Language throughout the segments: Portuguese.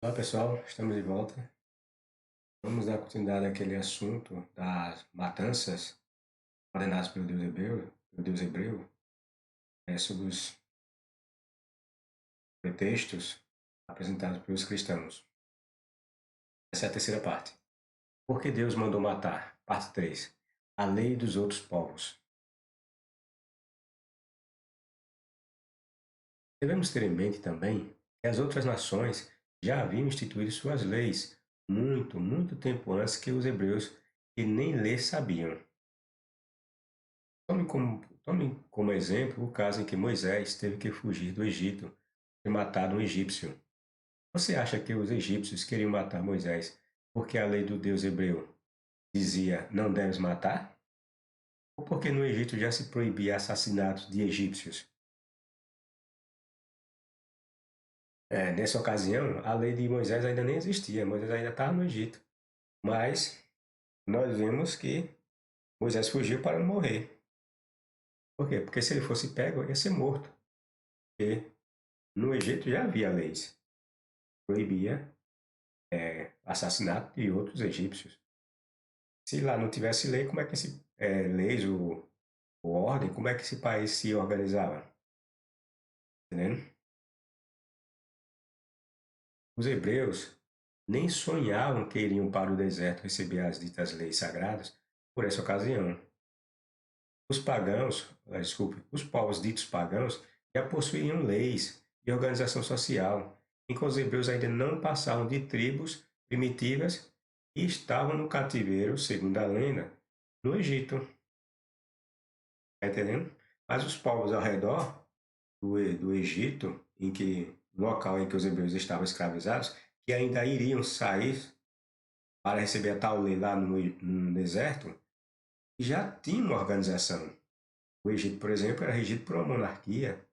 Olá pessoal, estamos de volta. Vamos dar continuidade àquele assunto das matanças ordenadas pelo Deus hebreu, sobre os pretextos apresentados pelos cristãos. Essa é a terceira parte. Por que Deus mandou matar? Parte 3. A lei dos outros povos. Devemos ter em mente também que as outras nações já haviam instituído suas leis muito tempo antes que os hebreus, que nem ler sabiam. Tome como exemplo o caso em que Moisés teve que fugir do Egito e matar um egípcio. Você acha que os egípcios queriam matar Moisés porque a lei do Deus hebreu dizia não deves matar? Ou porque no Egito já se proibia assassinatos de egípcios? Nessa ocasião, a lei de Moisés ainda nem existia, Moisés ainda estava no Egito. Mas nós vemos que Moisés fugiu para não morrer. Por quê? Porque se ele fosse pego, ele ia ser morto. Porque no Egito já havia leis que proibia assassinato de outros egípcios. Se lá não tivesse lei, como é que leis ou ordem, como é que esse país se organizava? Entendendo? Os hebreus nem sonhavam que iriam para o deserto receber as ditas leis sagradas por essa ocasião. Os povos ditos pagãos já possuíam leis e organização social, enquanto os hebreus ainda não passavam de tribos primitivas e estavam no cativeiro, segundo a lenda, no Egito. Está entendendo? Mas os povos ao redor do Egito, local em que os hebreus estavam escravizados, que ainda iriam sair para receber a tal lei lá no deserto, já tinham uma organização. O Egito, por exemplo, era regido por uma monarquia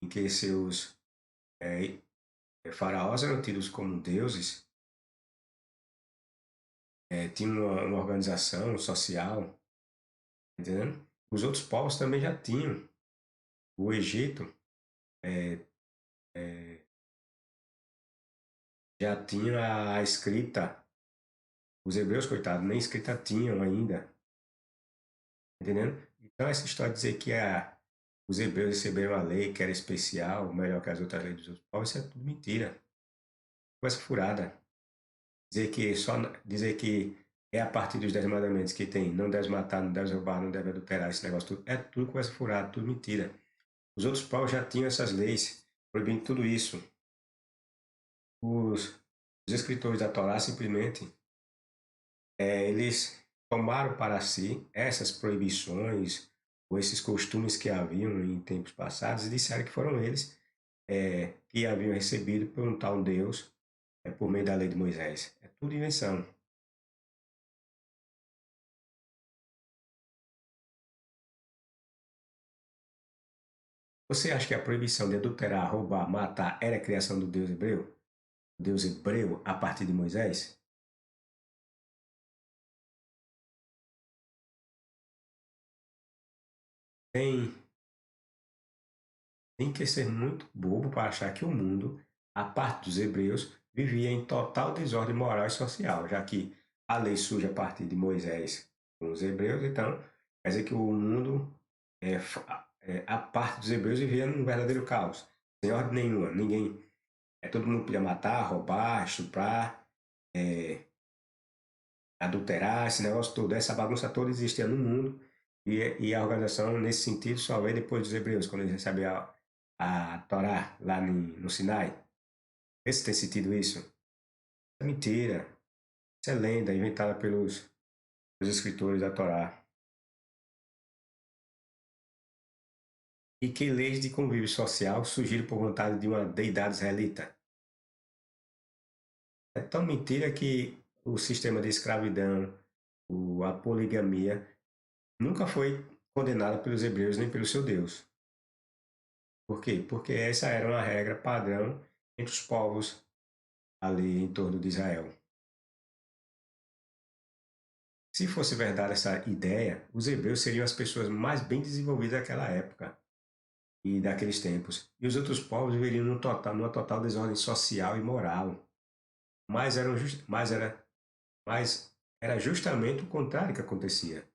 em que seus é, faraós eram tidos como deuses, tinham uma organização social, entendendo? Os outros povos também já tinham. O Egito é, é, já tinha a escrita. Os hebreus, coitados, nem escrita tinham ainda, entendendo? Então, essa história de dizer que os hebreus receberam a lei que era especial, melhor que as outras leis dos outros povos, isso é tudo mentira. Conversa furada. Dizer que é a partir dos 10 mandamentos que tem não deve matar, não deve roubar, não deve adulterar, esse negócio tudo, é tudo conversa furada, tudo mentira. Os outros povos já tinham essas leis proibindo tudo isso. Os, os escritores da Torá simplesmente eles tomaram para si essas proibições ou esses costumes que haviam em tempos passados e disseram que foram eles que haviam recebido por um tal Deus por meio da lei de Moisés. É tudo invenção. Você acha que a proibição de adulterar, roubar, matar era a criação do Deus hebreu? O Deus hebreu a partir de Moisés? Tem, tem que ser muito bobo para achar que o mundo, a parte dos hebreus, vivia em total desordem moral e social, já que a lei surge a partir de Moisés com os hebreus, então quer dizer que o mundo, a parte dos hebreus, vivia num verdadeiro caos, sem ordem nenhuma, ninguém, todo mundo podia matar, roubar, estuprar, é, adulterar, esse negócio todo, essa bagunça toda existia no mundo e a organização, nesse sentido, só veio depois dos hebreus, quando eles recebem a Torá lá no Sinai. Esse tem sentido isso? É mentira. Isso é lenda inventada pelos escritores da Torá. E que leis de convívio social surgiram por vontade de uma deidade israelita? É tão mentira que o sistema de escravidão, a poligamia, nunca foi condenada pelos hebreus nem pelo seu Deus. Por quê? Porque essa era uma regra padrão entre os povos ali em torno de Israel. Se fosse verdade essa ideia, os hebreus seriam as pessoas mais bem desenvolvidas daquela época e daqueles tempos. E os outros povos viveriam numa total desordem social e moral. mas mas era justamente o contrário que acontecia.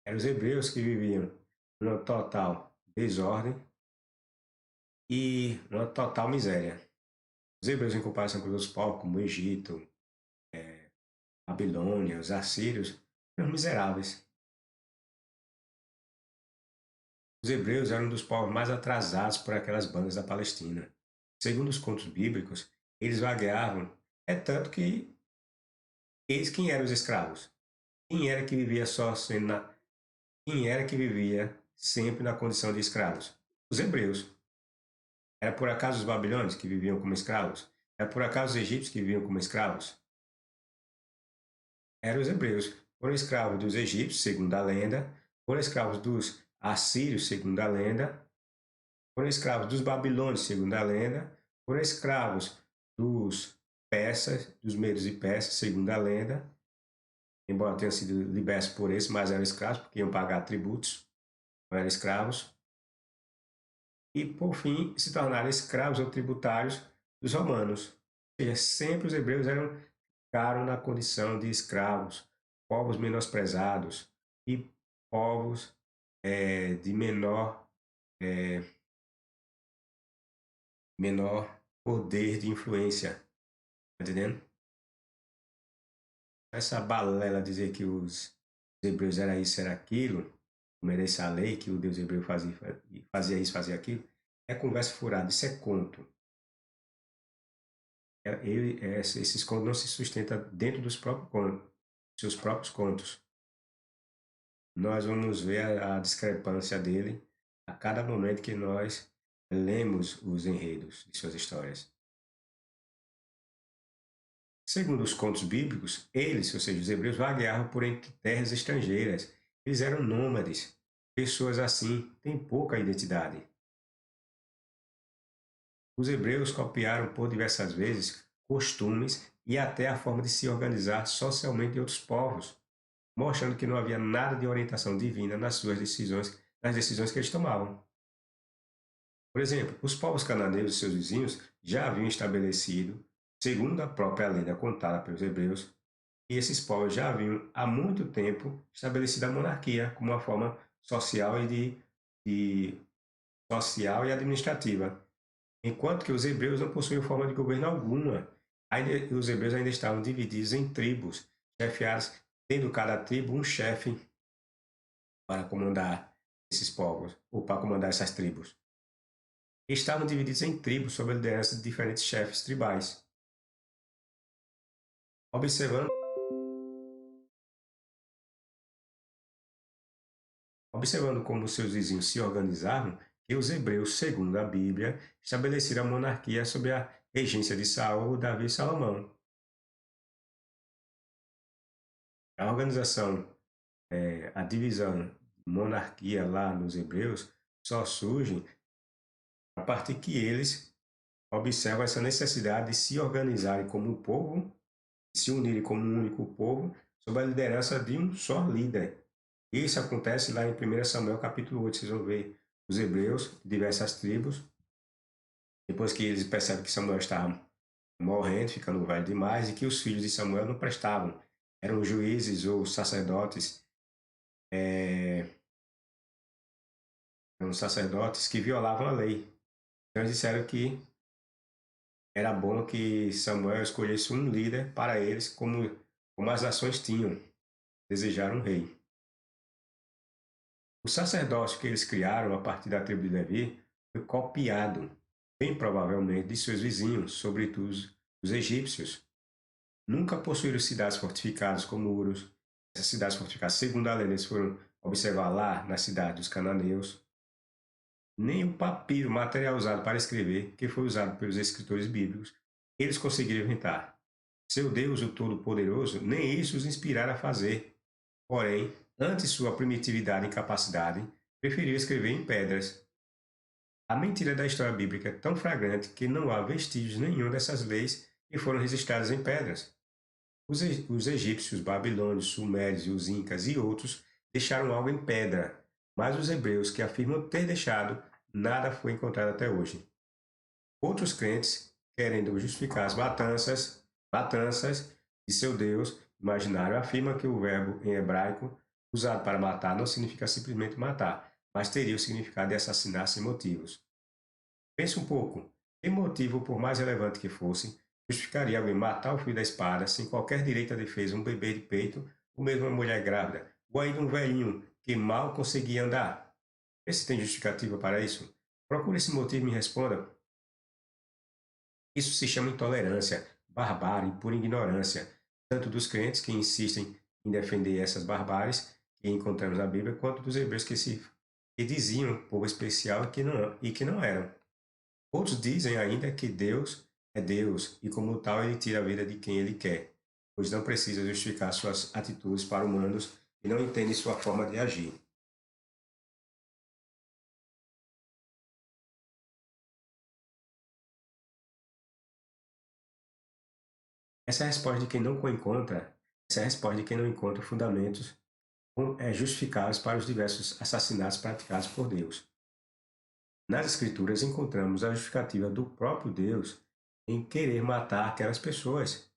Eram os hebreus que viviam numa total desordem e numa total miséria. Os hebreus, em comparação com os outros povos, como o Egito, Babilônia, os assírios, eram miseráveis. Os hebreus eram um dos povos mais atrasados por aquelas bandas da Palestina. Segundo os contos bíblicos, eles vagueavam. É tanto que eles, quem eram os escravos? Quem era que vivia só sendo quem era que vivia sempre na condição de escravos? Os hebreus. Era por acaso os babilônios que viviam como escravos? Era por acaso os egípcios que viviam como escravos? Eram os hebreus. Foram escravos dos egípcios, segundo a lenda. Foram escravos dos assírios, segundo a lenda. Foram escravos dos babilônios, segundo a lenda. Foram escravos dos persas, dos medos e persas, segundo a lenda. Embora tenham sido libertos por esse, mas eram escravos, porque iam pagar tributos, não eram escravos. E, por fim, se tornaram escravos ou tributários dos romanos. Ou seja, sempre os hebreus ficaram na condição de escravos, povos menosprezados e povos de é, menor poder de influência. Tá entendendo? Essa balela dizer que os hebreus era isso, era aquilo, merecer a lei, que o Deus hebreu fazia isso, fazia aquilo, é conversa furada, isso é conto. Esses contos não se sustentam dentro dos próprios contos, seus próprios contos. Nós vamos ver a discrepância dele a cada momento que nós lemos os enredos de suas histórias. Segundo os contos bíblicos, eles, ou seja, os hebreus, vagueavam por entre terras estrangeiras. Eles eram nômades. Pessoas assim têm pouca identidade. Os hebreus copiaram por diversas vezes costumes e até a forma de se organizar socialmente de outros povos, mostrando que não havia nada de orientação divina nas decisões que eles tomavam. Por exemplo, os povos cananeus e seus vizinhos já haviam estabelecido, segundo a própria lenda contada pelos hebreus, que esses povos já haviam há muito tempo estabelecido a monarquia como uma forma social de social e administrativa, enquanto que os hebreus não possuíam forma de governo alguma. Os hebreus ainda estavam divididos em tribos, chefiados, tendo cada tribo um chefe para comandar esses povos, ou para comandar essas tribos. Estavam divididos em tribos sob a liderança de diferentes chefes tribais. Observando, observando como seus vizinhos se organizavam, que os hebreus, segundo a Bíblia, estabeleceram a monarquia sob a regência de Saul, Davi e Salomão. A organização, a divisão de monarquia lá nos hebreus só surge a partir que eles observam essa necessidade de se organizarem como um povo, se unirem como um único povo, sob a liderança de um só líder. Isso acontece lá em 1 Samuel capítulo 8, vocês vão ver os hebreus, diversas tribos, depois que eles percebem que Samuel estava morrendo, ficando velho demais, e que os filhos de Samuel não prestavam, eram juízes ou sacerdotes, eram sacerdotes que violavam a lei. Então eles disseram que era bom que Samuel escolhesse um líder para eles, como as nações tinham, desejaram um rei. O sacerdócio que eles criaram a partir da tribo de Levi foi copiado, bem provavelmente, de seus vizinhos, sobretudo os egípcios. Nunca possuíram cidades fortificadas como muros. Essas cidades fortificadas, segundo a lenda, eles foram observar lá na cidade dos cananeus. Nem o papiro, material usado para escrever, que foi usado pelos escritores bíblicos, eles conseguiram inventar. Seu Deus, o Todo-Poderoso, nem isso os inspirara a fazer. Porém, ante sua primitividade e incapacidade, preferiu escrever em pedras. A mentira da história bíblica é tão flagrante que não há vestígios nenhum dessas leis que foram registradas em pedras. Os egípcios, babilônios, sumérios, os incas e outros deixaram algo em pedra, mas os hebreus que afirmam ter deixado, nada foi encontrado até hoje. Outros crentes, querendo justificar as matanças de seu Deus imaginário, afirmam que o verbo em hebraico usado para matar não significa simplesmente matar, mas teria o significado de assassinar sem motivos. Pense um pouco. Que motivo, por mais relevante que fosse, justificaria alguém matar o filho da espada sem qualquer direito à defesa, um bebê de peito, ou mesmo uma mulher grávida, ou ainda um velhinho que mal conseguia andar? Vê se tem justificativa para isso. Procure esse motivo e me responda. Isso se chama intolerância, barbárie por ignorância, tanto dos crentes que insistem em defender essas barbáries que encontramos na Bíblia, quanto dos hebreus que diziam povo especial e que não eram. Outros dizem ainda que Deus é Deus e, como tal, ele tira a vida de quem ele quer, pois não precisa justificar suas atitudes para humanos e não entende sua forma de agir. Essa é a resposta de quem não encontra, essa é a resposta de quem não encontra fundamentos justificáveis para os diversos assassinatos praticados por Deus. Nas Escrituras encontramos a justificativa do próprio Deus em querer matar aquelas pessoas.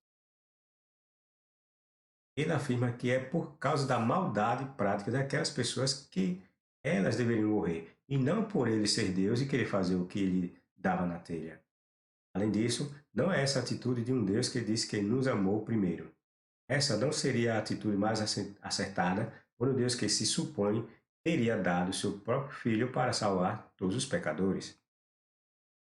Ele afirma que é por causa da maldade prática daquelas pessoas que elas deveriam morrer, e não por ele ser Deus e querer fazer o que ele dava na telha. Além disso, não é essa a atitude de um Deus que diz que nos amou primeiro. Essa não seria a atitude mais acertada por um Deus que se supõe teria dado seu próprio Filho para salvar todos os pecadores.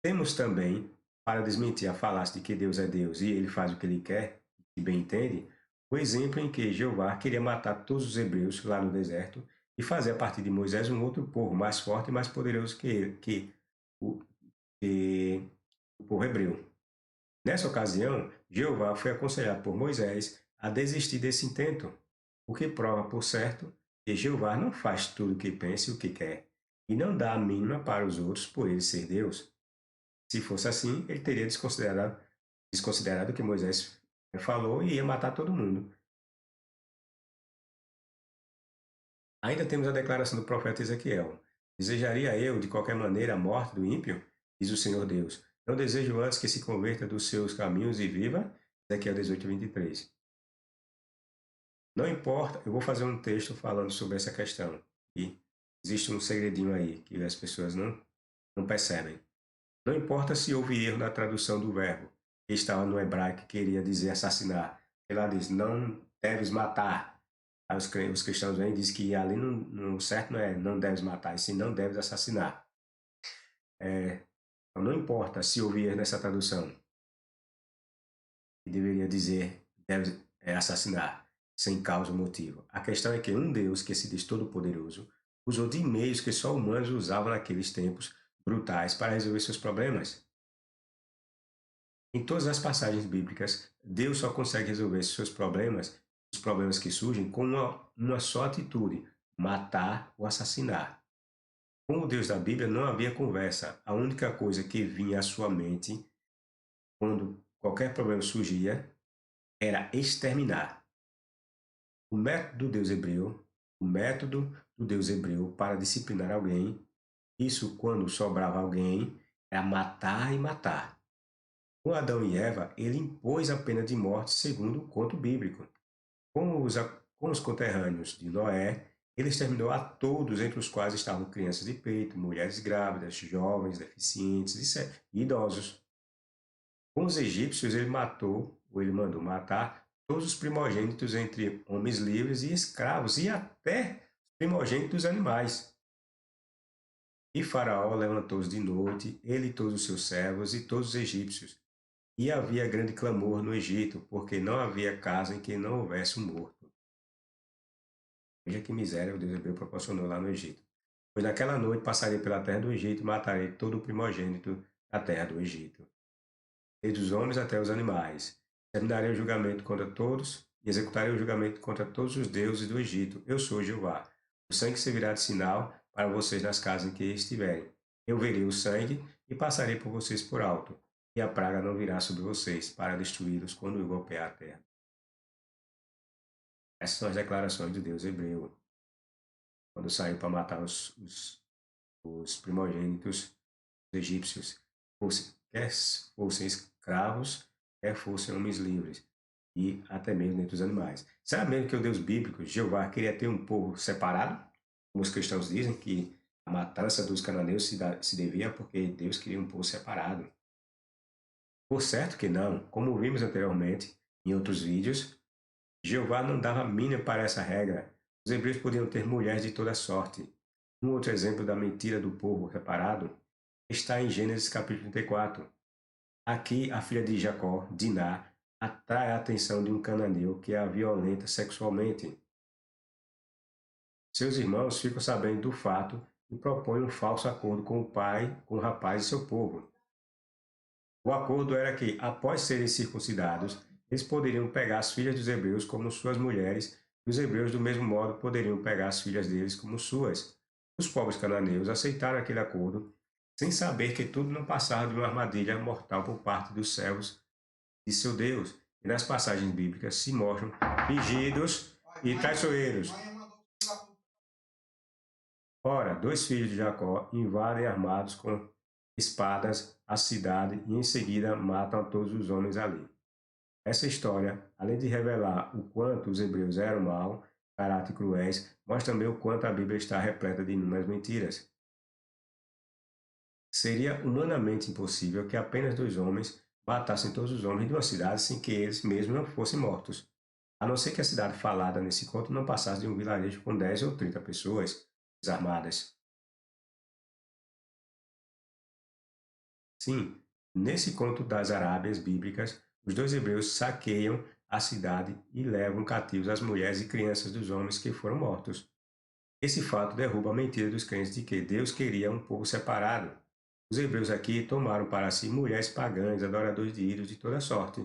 Temos também, para desmentir a falácia de que Deus é Deus e ele faz o que ele quer e bem entende, o exemplo em que Jeová queria matar todos os hebreus lá no deserto e fazer a partir de Moisés um outro povo mais forte e mais poderoso que ele, o, que o povo hebreu. Nessa ocasião, Jeová foi aconselhado por Moisés a desistir desse intento, o que prova, por certo, que Jeová não faz tudo o que pensa e o que quer, e não dá a mínima para os outros por ele ser Deus. Se fosse assim, ele teria desconsiderado o que Moisés falou e ia matar todo mundo. Ainda temos a declaração do profeta Ezequiel: Desejaria eu, de qualquer maneira, a morte do ímpio? Diz o Senhor Deus. Não desejo antes que se converta dos seus caminhos e viva. Ezequiel 18:23. Não importa, eu vou fazer um texto falando sobre essa questão. E existe um segredinho aí que as pessoas não percebem. Não importa se houve erro na tradução do verbo, que estava no hebraico que queria dizer assassinar. Ela diz, não deves matar. Aí os cristãos vêm e dizem que ali no certo não é não deves matar, e sim não deves assassinar. Então, não importa se houve erro nessa tradução, que deveria dizer deve assassinar, sem causa ou motivo. A questão é que um Deus que se diz todo-poderoso usou de meios que só humanos usavam naqueles tempos brutais para resolver seus problemas. Em todas as passagens bíblicas, Deus só consegue resolver seus problemas, os problemas que surgem, com uma só atitude: matar ou assassinar. Com o Deus da Bíblia não havia conversa. A única coisa que vinha à sua mente quando qualquer problema surgia era exterminar. O método do Deus hebreu, o método do Deus hebreu para disciplinar alguém, isso quando sobrava alguém, era matar e matar. Com Adão e Eva, ele impôs a pena de morte segundo o conto bíblico. Com os conterrâneos de Noé, ele exterminou a todos, entre os quais estavam crianças de peito, mulheres grávidas, jovens, deficientes e idosos. Com os egípcios, ele mandou matar todos os primogênitos entre homens livres e escravos, e até os primogênitos dos animais. E Faraó levantou-se de noite, ele e todos os seus servos e todos os egípcios. E havia grande clamor no Egito, porque não havia casa em que não houvesse um morto. Veja que miséria o Deus hebreu proporcionou lá no Egito. Pois naquela noite passarei pela terra do Egito e matarei todo o primogênito da terra do Egito, desde os homens até os animais. Terminarei o julgamento contra todos e executarei o julgamento contra todos os deuses do Egito. Eu sou Jeová. O sangue servirá de sinal para vocês nas casas em que estiverem. Eu verei o sangue e passarei por vocês por alto, e a praga não virá sobre vocês para destruí-los quando eu golpear a terra. Essas são as declarações do Deus hebreu, quando saiu para matar os primogênitos egípcios. quer fossem escravos, quer fossem homens livres, e até mesmo dentre os animais. Será mesmo que o Deus bíblico, Jeová, queria ter um povo separado? Como os cristãos dizem que a matança dos cananeus se devia porque Deus queria um povo separado. Por certo que não, como vimos anteriormente em outros vídeos, Jeová não dava mínima para essa regra. Os hebreus podiam ter mulheres de toda sorte. Um outro exemplo da mentira do povo separado está em Gênesis capítulo 34. Aqui, a filha de Jacó, Diná, atrai a atenção de um cananeu que a violenta sexualmente. Seus irmãos ficam sabendo do fato e propõem um falso acordo com o pai, com o rapaz e seu povo. O acordo era que, após serem circuncidados, eles poderiam pegar as filhas dos hebreus como suas mulheres, e os hebreus, do mesmo modo, poderiam pegar as filhas deles como suas. Os povos cananeus aceitaram aquele acordo, sem saber que tudo não passava de uma armadilha mortal por parte dos servos de seu Deus, e nas passagens bíblicas se mostram fingidos e traiçoeiros. Ora, dois filhos de Jacó invadem armados com espadas a cidade e em seguida matam a todos os homens ali. Essa história, além de revelar o quanto os hebreus eram maus, caráter cruéis, mostra também o quanto a Bíblia está repleta de inúmeras mentiras. Seria humanamente impossível que apenas dois homens matassem todos os homens de uma cidade sem que eles mesmos não fossem mortos, a não ser que a cidade falada nesse conto não passasse de um vilarejo com 10 ou 30 pessoas desarmadas. Sim, nesse conto das Arábias bíblicas, os dois hebreus saqueiam a cidade e levam cativos as mulheres e crianças dos homens que foram mortos. Esse fato derruba a mentira dos crentes de que Deus queria um povo separado. Os hebreus aqui tomaram para si mulheres pagãs, adoradores de ídolos de toda sorte.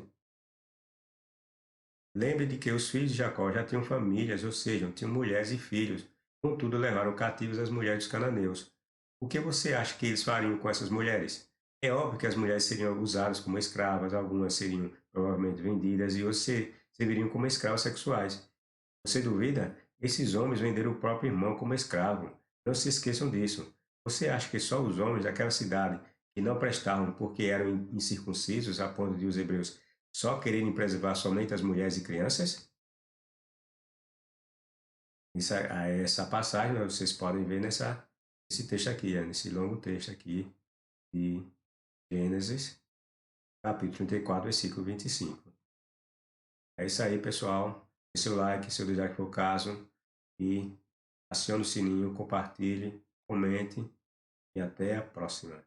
Lembre de que os filhos de Jacó já tinham famílias, ou seja, tinham mulheres e filhos. Contudo, levaram cativos as mulheres dos cananeus. O que você acha que eles fariam com essas mulheres? É óbvio que as mulheres seriam usadas como escravas, algumas seriam provavelmente vendidas e outras serviriam como escravos sexuais. Você duvida? Esses homens venderam o próprio irmão como escravo. Não se esqueçam disso. Você acha que só os homens daquela cidade que não prestavam porque eram incircuncisos a ponto de os hebreus só quererem preservar somente as mulheres e crianças? Essa passagem vocês podem ver nesse texto aqui, nesse longo texto aqui de Gênesis, capítulo 34, versículo 25. É isso aí, pessoal. Dê seu like, se o desejar que for o caso, e acione o sininho, compartilhe, comente e até a próxima.